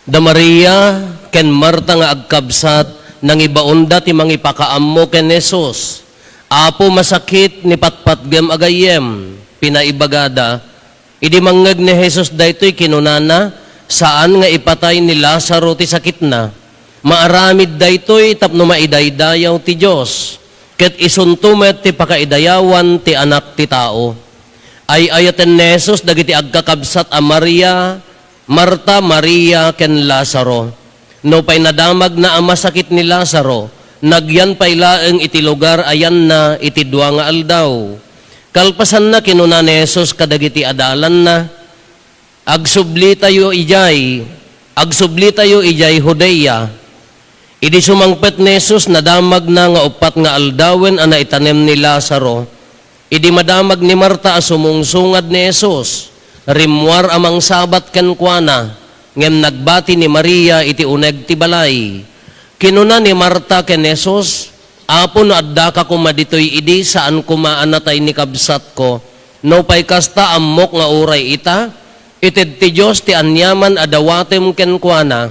Da Maria ken Marta nga agkabsat nang ibaunda ti mangipakaammo ken Jesus. Apo masakit ni patpatgem agayem pinaibagada. Idi mangeg ni Jesus daytoy kinunana saan nga ipatay ni Lazaro ti sakit na. Maaramid daytoy tapno maidaydayaw ti Dios. Ket isuntumet ti pakaidayawan ti anak ti tao. Ay ayaten ni Jesus dagiti agkakabsat a Maria, Marta, Maria, ken Lazaro. No pay nadamag na ang masakit ni Lazaro, nagyan pay laeng iti lugar ayan na iti dua nga aldaw. Kalpasan na kinuna ni Jesus kadagiti adalan na, agsubli tayo ijay Judea. Idi sumangpet ni Jesus nadamag na nga upat nga aldawen ana itanem ni Lazaro. Idi madamag ni Marta sumungsungad ni Jesus. Rimwar amang sabat ken kuana, ngem nagbati ni Maria iti uneg ti balay. Kinuna ni Marta ken Jesus, Apo no adda ka kumaditoy idi saan kumaanatay ni kabsat ko. No pay kasta ammok nga uray ita, ited ti Dios ti anyaman adawatem ken kuana.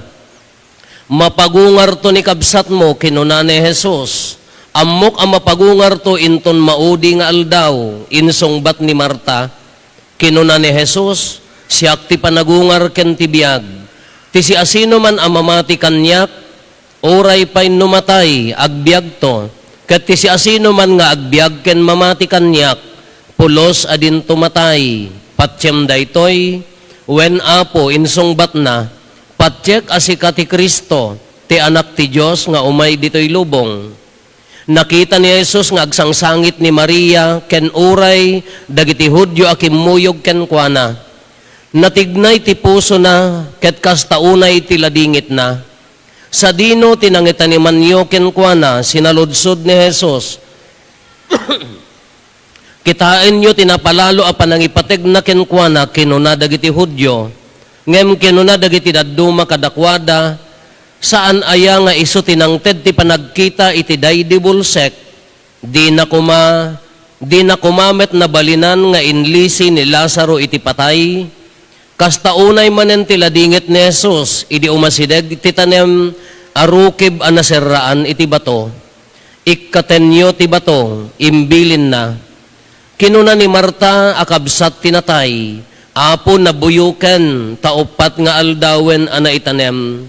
Mapagungar to ni kabsat mo kinuna ni Jesus. Ammok ang mapagungar to inton maudi nga aldaw, insungbat ni Marta. Kinuna ni Jesus, siyak ti panagungar ken ti biag. Ti si asino man amamati kanyak, oray pay numatay, agbiag to. Ket ti si asino man nga agbiag ken mamati kanyak, pulos adin tumatay. Patyem daytoy, wen apo insungbat na, patyek asika ti Kristo, ti anak ti Dios nga umay ditoy lubong. Nakita ni Jesus nga agsangsangit ni Maria ken uray dagiti Hudyo a kimmuyog ken kuana. Natignay ti puso na ket kastaunay ti ladingit na. Sa dino tinangitan ni manyo ken kuana sinaludsod ni Jesus. Kitain nyo tinapalalo a panangipateg na ken kuana kinuna dagiti Hudyo. Ngem kinuna dagiti dadduma kadakwada saan aya nga isu tinangted ti panagkita iti daydi bulsek, di na kumamet na balinan nga inlisi ni Lazaro iti patay, kastaunay manen ti ladingit ni Jesus, idi umasideg ti tanem arukib anaserraan iti bato, ikkatenyo ti bato, imbilin na. Kinuna ni Marta akabsat tinatay, apo nabuyuken, taupat nga aldawen ana itanem,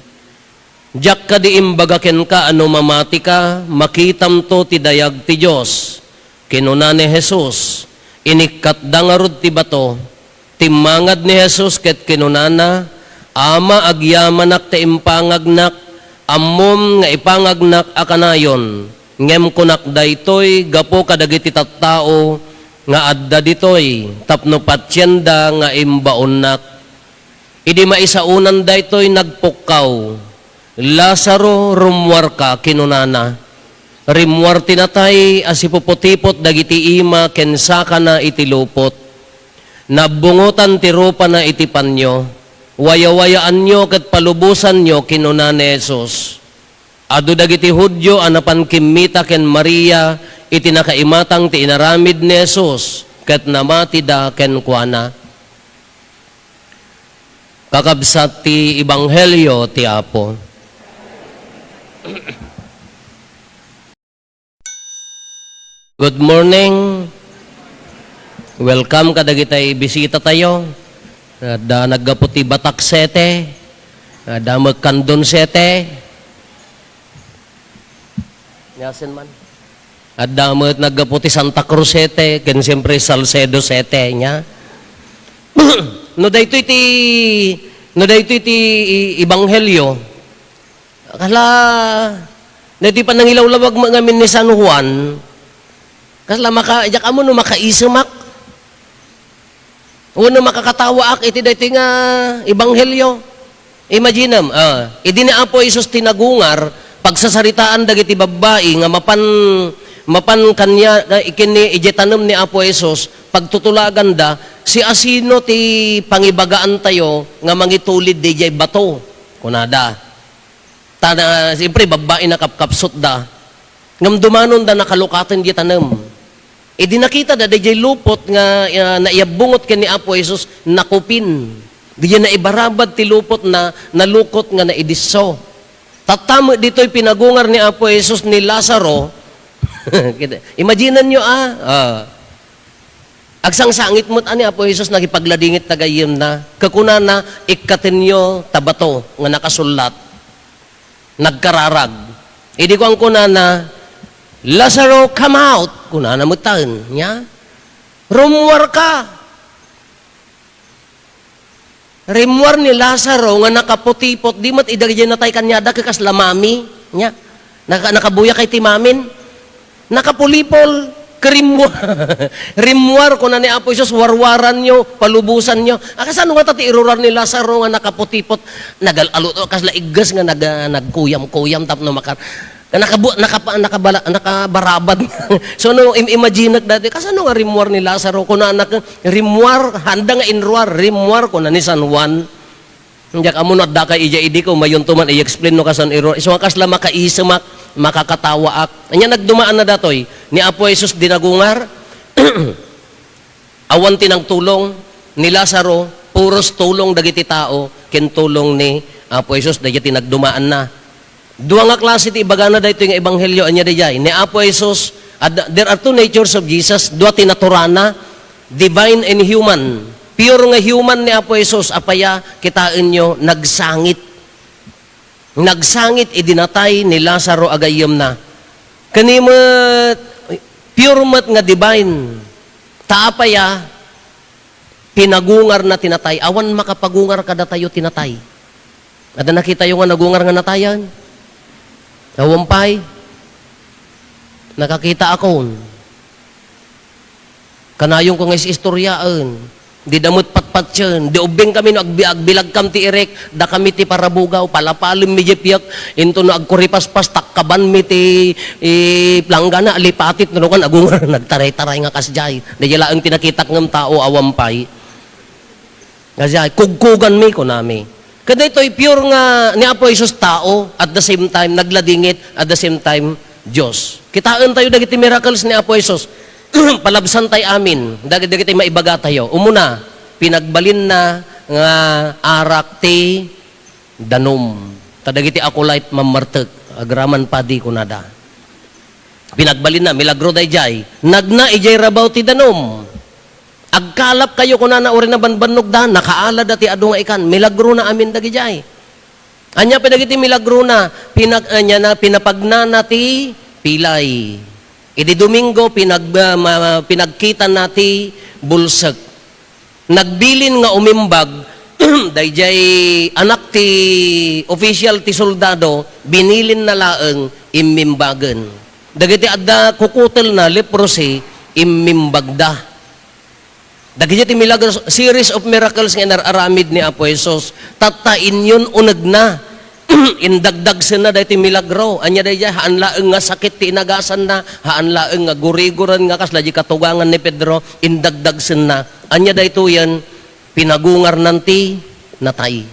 jak ka di imbagaken ka ano mamati ka, makitam to ti dayag ti Diyos. Kinuna ni Jesus, inikat dangarod ti bato, timmangad ni Jesus ket kinunana, ama agyamanak ti impangagnak, ammom nga ipangagnak akanayon, ngem kunak daytoy gapo kadagiti tattao, nga adda ditoy, tapno patyenda nga imbaonnak. Idi maisaunan daytoy nagpukaw, Lazaro, rumwar ka, kinunana. Rimwar tinatay, asipuputipot dagiti ima, kensaka na itilupot. Nabungutan ti rupa na itipanyo. Wayawayaan nyo kat palubusan nyo, kinuna ni Jesus. Adu dagiti Hudyo, anapan kimmita ken Maria, itinakaimatang ti inaramid ni Jesus, kat namati da ken kuana. Kakabsat ti Ibanghelyo ti Apo. Good morning. Welcome kadagitay bisita tayo. Da naggaputi Batak Sete. Da magkandon Sete. Yasin man. Da naggaputi Santa Cruz Sete. Ken siyempre Salcedo Sete niya. No dayto iti Ibanghelyo. Kala, na di pa nangilawlawag ngamin ni San Juan, kala jak amo no makaisumak, uno makakatawa ak iti dati nga Ibanghelyo. Imaginam, idi na Apo Isus tinagungar, pagsasaritaan dagiti babae, nga mapan kanya, ikini ijetanom ni Apo Isus, pagtutulagan da, si asino ti pangibagaan tayo, nga mangitulid di jay bato, kunada. Siyempre, babae na kapkapsot da. Ngam dumanon da nakalukatan di tanam. E di nakita da, di lupot nga naiyabungot ka ni Apo Jesus, nakupin. Diyan na ibarabad ti lupot na nalukot nga na idiso. Tatamo dito'y pinagungar ni Apo Jesus ni Lazaro. Imaginan nyo agsangsangit mo't ani Apo Jesus nagipagladingit tagayim na. Kakuna na ikatin nyo tabato nga nakasulat. Nagkararag. Idi ko ang kuna na, Lazaro, come out. Kuna na mutan. Nya? Rumwar ka. Rimwar ni Lazaro nga nakaputipot, di mat idagay natay kanyada kakas lamami, nya. Nakabuya kay timamin. Nakapulipol, kerimwar. Rimwar ko na ni Apo Jesus, warwaran nyo, palubusan nyo. Akasan nga tati irurar ni Lazaro nga nakaputipot, nagalaluto, kas laigas nga nagkuyam-kuyam tap no makar. Nakabarabad. So, no, imagine dati, kasano nga rimwar ni Lazaro? Kung na anak, rimwar, handa nga inruar, rimwar ko na ni San Juan. Hindi ka mo nadaka ija-idi ko, mayon tuman, i-explain no kasan irruar. So, kasla makaisamak, makakatawa ak. Anya nagdumaan na datoy, ni Apo Jesus dinagungar, awan tinang tulong, ni Lazaro, puros tulong dagiti tao, kintulong ni Apo Jesus, dagiti nagdumaan na. Dua nga klase ti ibagana dayto nga ebanghelyo anya dayay ni Apo Jesus. There are two natures of Jesus, dua ti naturana, divine and human. Pure nga human ni Apo Jesus apaya kitain nyo nagsangit. Nagsangit idinatay ni Lazaro agayem na. Kanimat pure mat nga divine. Taapaya pinagungar na tinatay. Awan makapagungar kada tayo tinatay. Ada nakita yung nga nagungar nga natayan. Nawampay, nakakita ako. Kanayong ko nga istoryaan, di damot patpat yun, di ubing kami no agbilag kam ti irek, da kami ti parabugaw, palapalim mi jepyak, into no agkuripaspas, takkaban mi ti planggana, alipatit, no kan agungar, nagtaray-taray nga kasjay, di jala ang tinakitak ng tao awampay. Kasjay, kugkugan mi ko nami. Kada ito'y pure nga ni Apo Jesus tao, at the same time, nagladingit, at the same time, Diyos. Kitaan tayo dagiti miracles ni Apo Jesus. Palabsan tayo amin. Dagiti maibaga tayo. Umuna, pinagbalin na nga arak ti danom. Tadagiti akulait mamartek. Agraman padi kunada. Pinagbalin na, milagro day jay. Nagna ijay rabaw ti danom. Agkalap kayo kung uri na banbanog da, nakaalad ati adu nga ikan, milagro na amin dagijay. Anya pinagiti milagro na, pinapagna nati pilay. Idi Domingo, pinagkita nati bulsag. Nagbilin nga umimbag, dayjay anak ti official ti soldado, binilin na laeng imimbagan. Dagiti adda kukutel na leprosy, imimbagda. Dagiti ti milagro, series of miracles nga nararamid ni Apo Jesus. Tatain yun unag na. Indagdag na dahi ti milagro. Anya dahi haan laeng nga sakit ti inagasan na. Haan laeng nga guriguran nga kasla di katugangan ni Pedro. Indagdag na. Anya dahi to yan, pinagungar nanti natay.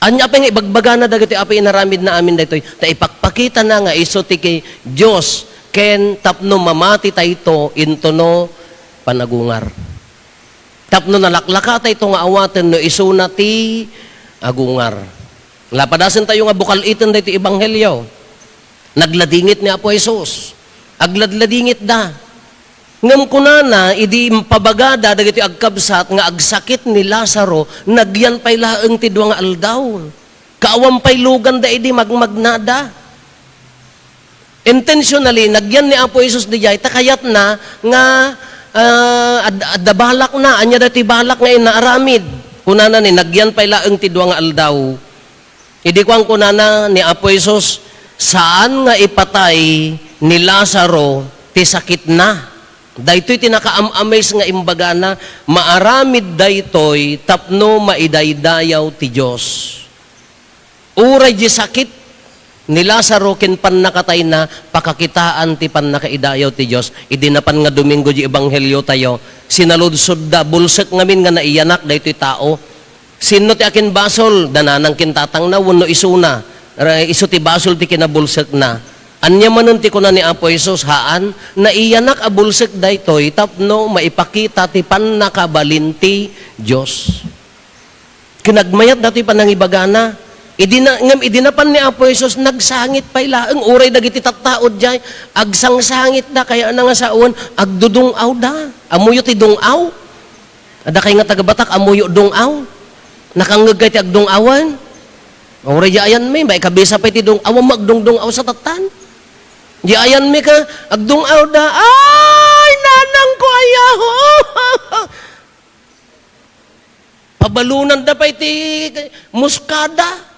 Anya pa nga ibagbaga na dagiti api inaramid na amin daytoy. Ta ipakpakita na nga iso ti kay Diyos ken tapno mamati tayto into no panagungar. Tapno nalaklaka tayo nga awaten no isuna ti agungar. Lapadasan tayo nga bukalitan dito ibanghelyo. Nagladingit ni Apo Jesus. Agladladingit da. Ngam kunana, idi pabagada dagiti agkabsat nga agsakit ni Lazaro, nagyan pay laeng ti duwa nga aldaw. Kaawam pay lugan da idi magmagnada. Intentionally, nagyan ni Apo Jesus di jay, takayat na nga adabalak na, anya dati balak nga inaaramid. Kunana ni, nagyan pa'y laeng tidwa nga aldaw. Idi ko ang kunana ni Apo Jesus, saan nga ipatay ni Lazaro ti sakit na? Daytoy tinakaam-amaze nga imbagana, maaramid daytoy tapno maidaydayaw ti Diyos. Uray di sakit, ni Lazaro ken pan nakatay na pakakitaan ti pan nakaidayaw ti Dios idinapan nga Domingo di ebanghelyo tayo sinaludsod da bulsek ngamin nga naiyanak daytoy tao sinno ti akin basol dananang kintatang na wenno isuna isu ti basol ti kinabulsek na anya manon ti kuna ni Apo Jesus haan naiyanak a bulsek daytoy tapno maipakita ti pan nakabalin ti Dios. Kinagmayat dati pa nang ibagana. Idinapan ni Apo Jesus, nagsangit pa ila. Ang uray dagiti tattaod jay, agsangsangit da, kaya na nga saon, agdudungaw da. Amuyo ti dungaw. Ada kay nga tagabatak, amuyo dungaw. Nakangag kay ti agdungawan. Uray ayan may, may kabisa pa ti dungaw, magdungdungaw sa tatan. Di ayan may ka, agdungaw da, ay, nanang ko ayaho. Pabalunan da pa iti muskada.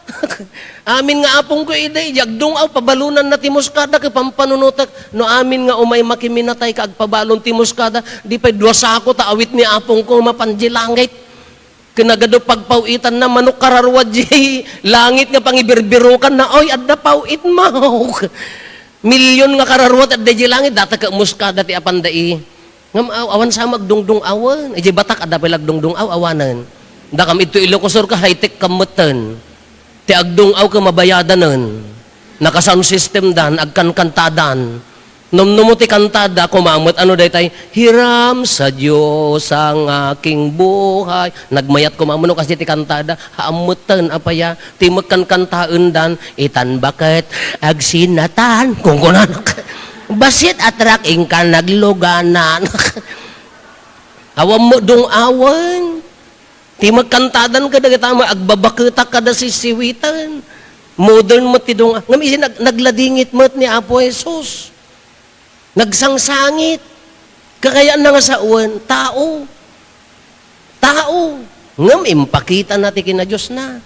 Amin nga apong ko iday, yagdungaw, pabalunan na ti muskada, kay pampanunutak, no amin nga umay makiminatay ka, agpabalon ti muskada, di pa'y dwasako, taawit ni apong ko, mapanjilangit. Kinagado pagpawitan na manok kararwad di langit nga pangibirbirukan na, oy, adda pawit mo. Milyon nga kararwad, adda di langit, data ka muskada ti apandai. Ngam awan sa magdungdung awan, iji batak, adda pa'y lagdungdung awanan. Da kam ito ilokosor ka, high-tech kamutan. Ti agdungaw ka mabayadanan. Naka-sound system dan, agkankantadan. Numnumo ti kantada, kumamot, ano day tay, hiram sa Diyos ang aking buhay. Nagmayat kumamano kasi ti kantada, haamutan, apaya, timot kan kantaan dan, itan bakit, agsinatan, kung kunan, basit atrak ka nagluganan. Awam mo dong awan. Ti magkantadan ka dagiti agbabaketak kada sisiwitan. Modern mo ti dong ngam isin nagladingit mo ni Apo Jesus. Nagsangsangit. Kakayaan na nga sa uwan, tao. Tao. Ngam impakita na ti kina Diyos na.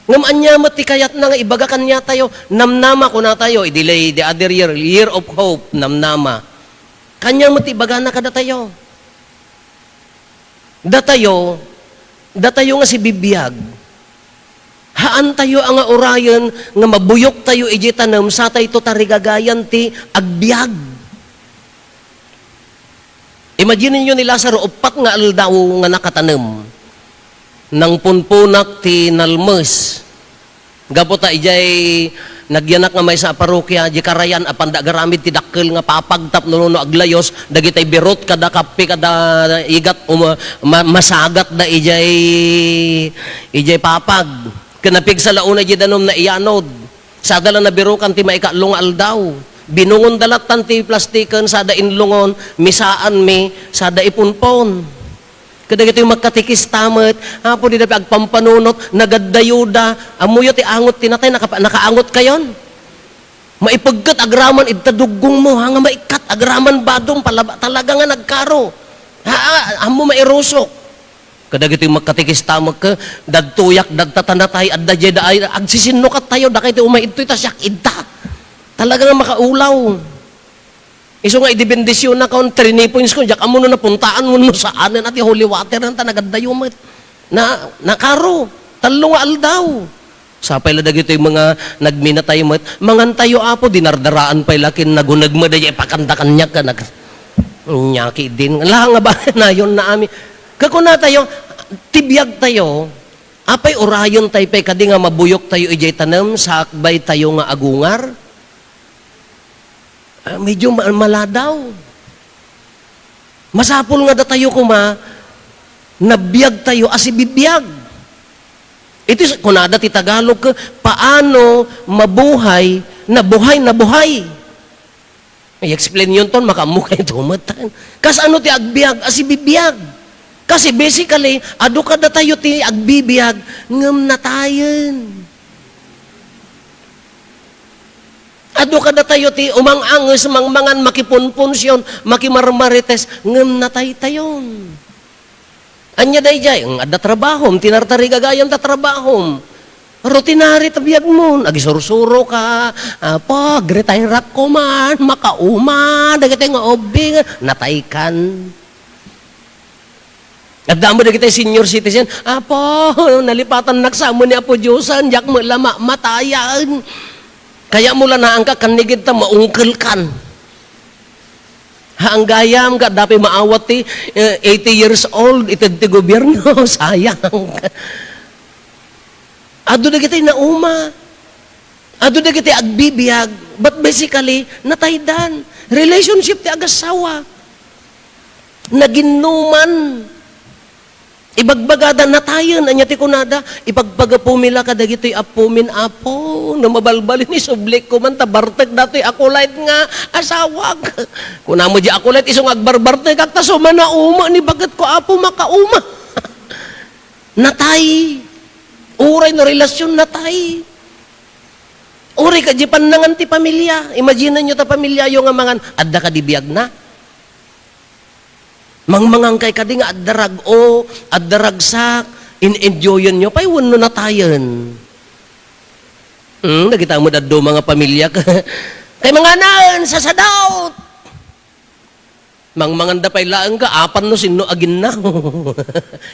Ngam anya mo ti kayat na nga ibagakan niya tayo, namnama ko na tayo, i-delay the other year of hope, namnama. Kanya mo ti ibagana kada tayo. Datayo nga si bibiyag. Haan tayo ang orayan nga mabuyok tayo iji tanam sa tayo tarigagayan ti agbiag. Imagine niyo ni Lazaro, upat nga aldaw nga nakatanam. Nang punpunak ti nalmes. Gapota ijay nagyanak nga may sa parokya, di karayan, apanda garamid ti dakkel nga papagtap no aglayos, dagitay birot kada kape kada igat masagat da ijay papag. Kanapig sa launa di danom na iyanod. Sada lang na birukan ti maikalong aldaw. Binungon dalatan ti plastikan, sada inlungon, misaan mi, sada ipunpon. Kadagito yung magkatikis tamat, hapo di dapat agpampanunot, nagadayuda, amuyo ti angot tinatay, nakaangot kayon. Maipagkat agraman, itadugong mo, hanga maikat, agraman badong, talaga nga nagkaro. Amo mairusok. Kadagito yung magkatikis tamat ka, dadtuyak, dadtatanatay, addadya da ay, agsisinukat tayo, dakay ti umay ito'y tasyak, idta. Talaga nga makaulaw. Iso nga idibendisyon na kaon 3 points ko, jak amo no napuntaan mo no saan na ti holy water nanta nagadayumet. Na karo, talo nga aldaw. Sapay la dagito yung mga nagminatay met, mangantayo apo dinardaraan pay lakin nagunagma da ipakandakan niya ka nyaki din. Laha nga ba na yon na ami. Kako na tayo tibiyag tayo. Apay orayon tayo pay kadi nga mabuyok tayo ijay tanem sakbay tayo nga agungar. Medyo maladaw. Masapul nga da tayo kuma, nabiyag tayo, asibibiyag. Ito, kunada ti Tagalog ka, paano mabuhay, nabuhay. I-explain yun ton, makamukay tumatan. Kas ano ti agbiag, asibibiyag. Kasi basically, ado ka da tayo ti agbibiyag, ngam na tayon. Ado kada tayo ti umang-anges mangmangan makipunpunsyon, makimarmarites, ngem natay tayon. Anya day jay, ang adda trabahom, tinartari gagayam ta trabahom. Rutinary tabiyag mo, agisurusuro ka, pag retire rak ko man, makauma, dagiti nga obing, natay kan. At damo dagiti senior citizen, apo, nalipatan naksamo ni Apo Diyosan, jak mo lama matayan. Kaya mula na ang kakanigid ta maungkil kan. Ang gayam ka, dapat maawat ti 80 years old, itad ti gobyerno, sayang. Ado na kita nauma. Ado na kita agbibiyag. But basically, nataydan. Relationship ti agasawa. Naginuman. Ibagbagada na tayo, anya ti kunada, ipagpaga pumila ka dagito'y apumin apo, na mabalbalin ni sublik ko man, tabartek dato'y akulait nga asawag. Kuna mo di akulait, isong agbarbartek, at taso man na uma, ni bagat ko apo makauma. Natay, uray na relasyon natay. Uray ka di panangan ti pamilya, imagine nyo ta pamilya yung nga mangan, adda ka di biyag na. Mangmangang kay kadi nga addarag o, addaragsak, in-enjoyan nyo, pay wano na tayon. Nagita mo daddo mga pamilya ka. Kay mga naan, sa sadaot. Mangmangan da pay laang ka, apan no sino agin na.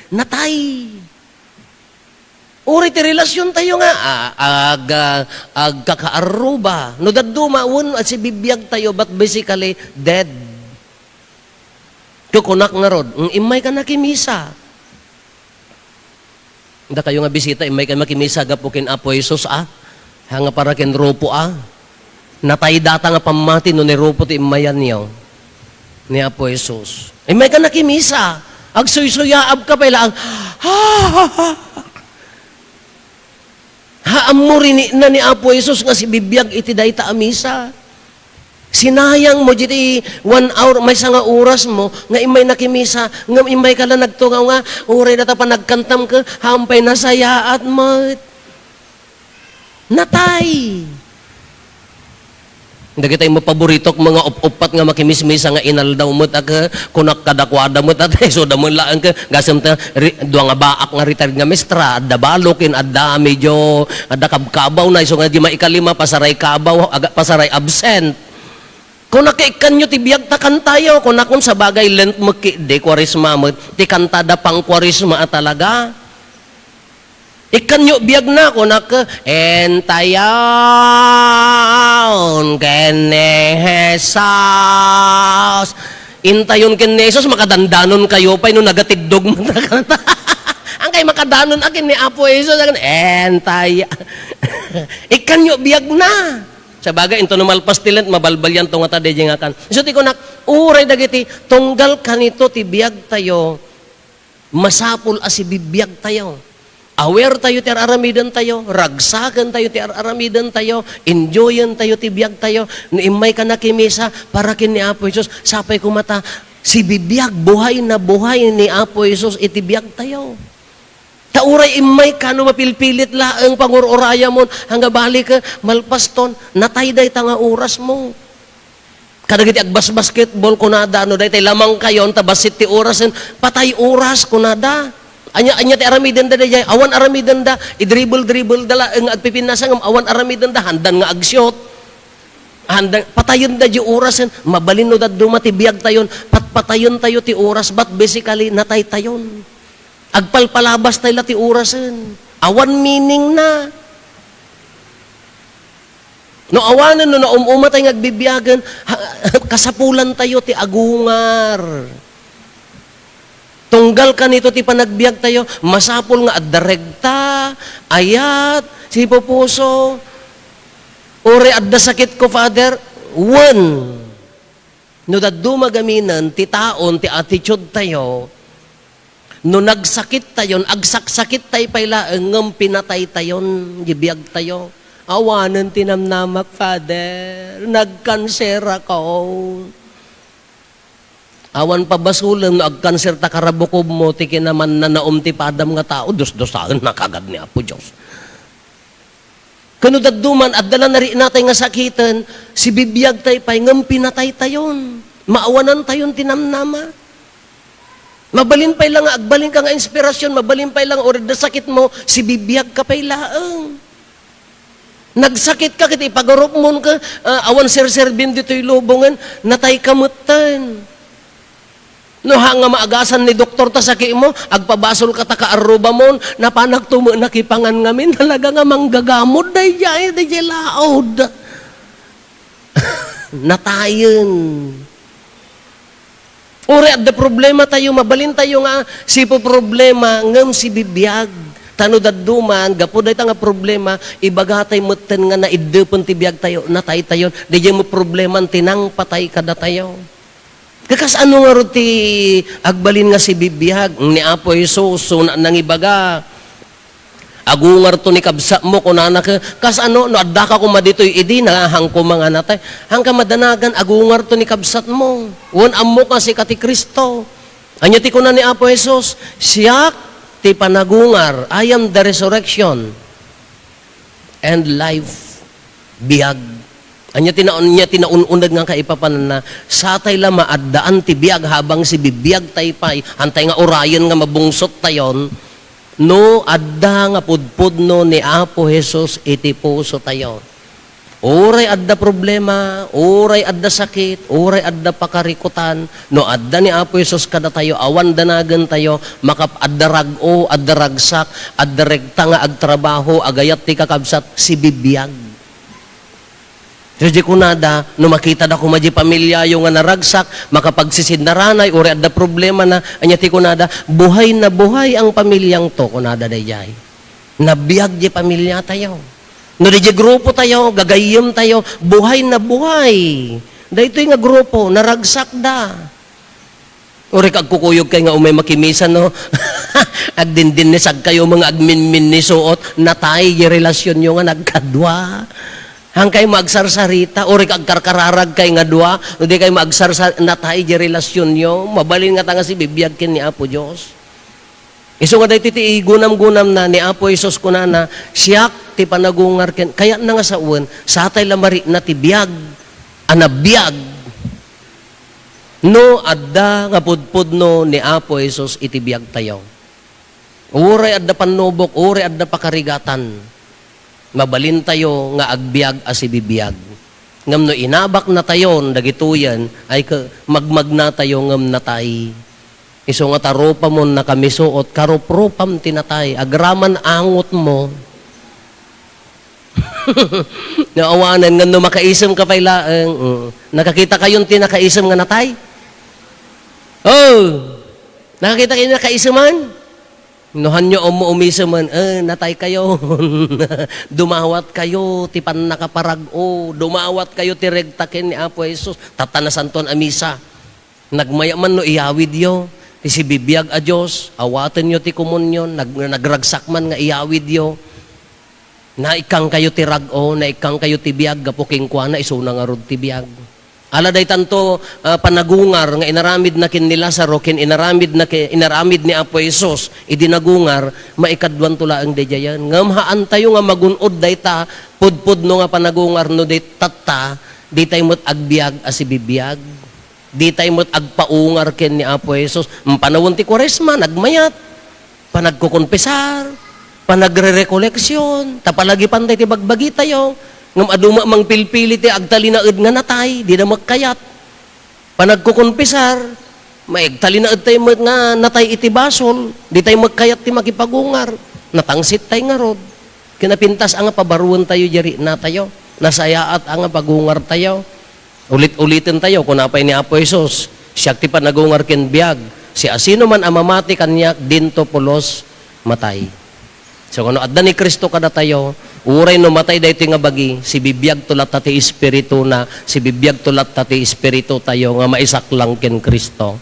Natay. Uri ti relasyon tayo nga, kakaaruba. No daddo maun at si bibiyag tayo, but basically, dead. Kukunak nga rod, imay ka nakimisa. Hindi kayo nga bisita, imay ka makimisa, gapukin apo Jesus, hanga para kin Rupo, Natay data nga pamati no ni Rupo ti imayan niyo, ni apo Jesus. Imay ka nakimisa, agsuy-suyaab ka pa ilang, haamuri na ni apo Jesus nga si bibiyag iti dayta amisa. Sinayang mo diti 1 hour, may nga oras mo, nga imay nakimisa, nga imay ka lang nagtungaw nga, uray na ta pa nagkantam ka, hampay na saya at mat. Natay. Hindi kita yung paborito mga up-upat nga makimis-misa nga inaldaw mo, kunak kadakwada mo, so damon laan ka, gasam ta, doang nga baak nga retired nga mestra, adda balokin, adda medyo, adda kabkabaw na, so nga di maikalima, pasaray kabaw, pasaray absent. Kung nakiikan nyo, tibiyag takan tayo. Kung nakon sa bagay, lent mo de kwarisma mo, ti kantada pang kwarisma talaga. Ikan nyo, biyag na. Kung entayaon kene Jesus. Intayon kene Jesus, makadandanon kayo pa, no nagatidog mo na kanta. Ang kay makadanon akin ni Apo Jesus, entaya. Ikan nyo, biyag na. Sa bagay, ito numalpas tilant, mabalbalyan itong nga tadej nga kan. So, ti ko uray dagiti, tunggal kanito, ti biyag tayo, masapul as bibiyag tayo. Aware tayo, ti aramidan tayo, ragsagan tayo, ti aramidan tayo, enjoyan tayo, ti biyag tayo, naimay ka nakimisa, para kin ni Apo Jesus, sapay kumata, si bibiyag, buhay na buhay ni Apo Jesus, iti biyag tayo. Tauray imay ka, no mapilpilit laang pangururaya mo, hangga balik ka, malpaston, natay day tanga oras mo. Kadagiti agbas basketball kunada, no day tay lamang kayon, tabasit ti orasen, patay oras kunada. Anya ti aramidan da day, awan aramidan da, idribble dala, ang agpipinasang, awan aramidan da, handan nga agsyot. Handan, patayon da di orasen, mabalin no da dumatibiyag tayon, patpatayon tayo ti oras, but basically natay tayon. Agpalpalabas tayo ti orasen. Awan meaning na. No awanan no na umatay ng agbibiyagan, kasapulan tayo ti agungar. Tunggal ka nito ti panagbiag tayo, masapul nga addaregta, ayat, si pupuso, ore adda sakit ko, Father, one. No daddo magaminan, ti taon, ti attitude tayo, no nagsakit tayon, agsaksakit tayo pala, ngam pinatay tayon, gibiyag tayo. Awanan tinamnamak, Father, nagkanser ako. Awan pa basulam, no agkanser ta karabukob mo, tiki naman na naumti padam nga tao, dos-dosahan na kagad ni Apo Diyos. Kano dadduman, at dala na rin natin nga sakitan, si bibiyag tayo pa'y ngam pinatay tayon. Maawanan tayon tinamnama. Mabalin pa'y lang, agbalin ka nga inspirasyon, mabalin pa'y lang, or da sakit mo, si bibiyag ka pa'y laang. Nagsakit ka, kiti ipagarup mo ka, awan sir-serbin dito'y lubungan, natay kamutan. No, hanga maagasan ni doktor ta sakit mo, agpabasol ka ta kaaruba mo, napanagtumo nakipangan ngamin, talaga nga manggagamod, day laod. Natayon. Uri at the problema tayo, mabalin tayo nga, sipo problema, ngam si bibiyag. Tano dadduman, gapo day nga problema, ibagatay mutten nga na idupon ti biyag tayo, natay tayo, di mo problema, tinang patay kada tayo. Kakas ano nga ro ti agbalin nga si bibiyag ni Apo Jesus suna nang ibaga. Agungar to ni kabsa mo kunana ka kas ano no adda ka kuma ditoy idi na hang ko mga natay. Hang ka madanagan agungar to ni kabsat mo. Won ammo ka si kati Kristo. Anya ti kunan ni Apo Jesus, siyak ti panagungar. I am the resurrection and life. Biyag. Anya tinaunundag nga kaipapanan na satay lama addaan ti biyag habang si bibiyag taypay hantay nga orayon nga mabungsot tayon no adda nga pudpud no ni Apo Jesus iti puso tayo. Oray adda problema, oray adda sakit, oray adda pakarikutan, no adda ni Apo Jesus kada tayo awan danagan tayo makap adda rago, adda ragsak, adda regta nga agtrabaho agayat ti kakabsat si bibiyag. Jadi kunada, no makita da kumaji pamilya yung nga naragsak, makapagsisindaranay, uri adda problema na, anya ti kunada, buhay na buhay ang pamilyang to, kunada dayjay. Nabiyag di pamilya tayo. No di grupo tayo, gagayim tayo, buhay na buhay. Dahito nga grupo, naragsak da. Uri kag kukuyog kay nga umay makimisan, no? Agdindin ni sag kayo mga agminmin ni suot, natay, relasyon yung nga nagkadwa. Hang kay magsarsarita, uri kag karkararag kay nga dua, hindi kay magsarsarita, natay di relasyon nyo, mabalin nga tanga si bibiyag kin ni Apo Diyos. Iso nga dahi ti gunam-gunam na ni Apo Jesus kunana, siyak ti panagungar kin, kaya na nga sa uwan, satay lamari na ti biyag, anabiyag, no adda nga pudpud no ni Apo Jesus iti biyag tayo. Uray adda panubok, uray adda pakarigatan, mabalin tayo nga agbiag asi bibiyag. Ngam no inabak na tayon dagituyan ay magmag na tayo ngam natay. Iso nga taropa mo na kamisuot karopropam tinatay agraman angot mo. Naawanan ngam no makaisem ka payla nakakita kayon tinakaisem nga natay? Oh. Nakakita kayo nakaiseman? Nohan nyo umisaman, natay kayo, dumawat kayo, tipan nakaparag-o, dumawat kayo, tiregtakin ni Apo Jesus, tatanasan ton amisa. Nagmayaman no iyawid yo, si bibiyag a Diyos, awaten nyo ti komunyon, nagragsak man nga iyawid yo, na ikang kayo ti rag-o, na ikang kayo ti biyag, gapuking kwa na isuna nga rod ti biyag. Aladay tanto panagungar nga inaramid na kin ni Lazaro kin inaramid ni Apo Jesus idinagungar maikadwan tula ang dejayan ngamhaan tayo nga magunod dayta pudpud no nga panagungar no day tatta di tay met agbiag asi bibiyag di tay met agpaungar kin ni Apo Jesus panawon ti Kwaresma nagmayat panagkukonpesar panagrerekoleksyon tapalagi pantay ti bagbagi tayo ngam aduma mang pilpili ti agtalinaed nga natay, di na magkayat. Panagkukonpisar, maigtalinaed tayo nga natay iti basol, di tayo magkayat ti makipagungar, natangsit tayo nga rod. Kinapintas ang pabaruan tayo jari na tayo, nasayaat ang pagungar tayo. Ulit-ulitin tayo, kung napay ni Apo Jesus, siya ti panagungar ken biyag, si asino man amamati kanyak, dinto pulos matay. So kung adda ni Kristo kada tayo, uray no matay dayto nga bagi, si bibiyag tulat tati espiritu na, si bibiyag tulat tati espiritu tayo nga maisaklang ken Kristo.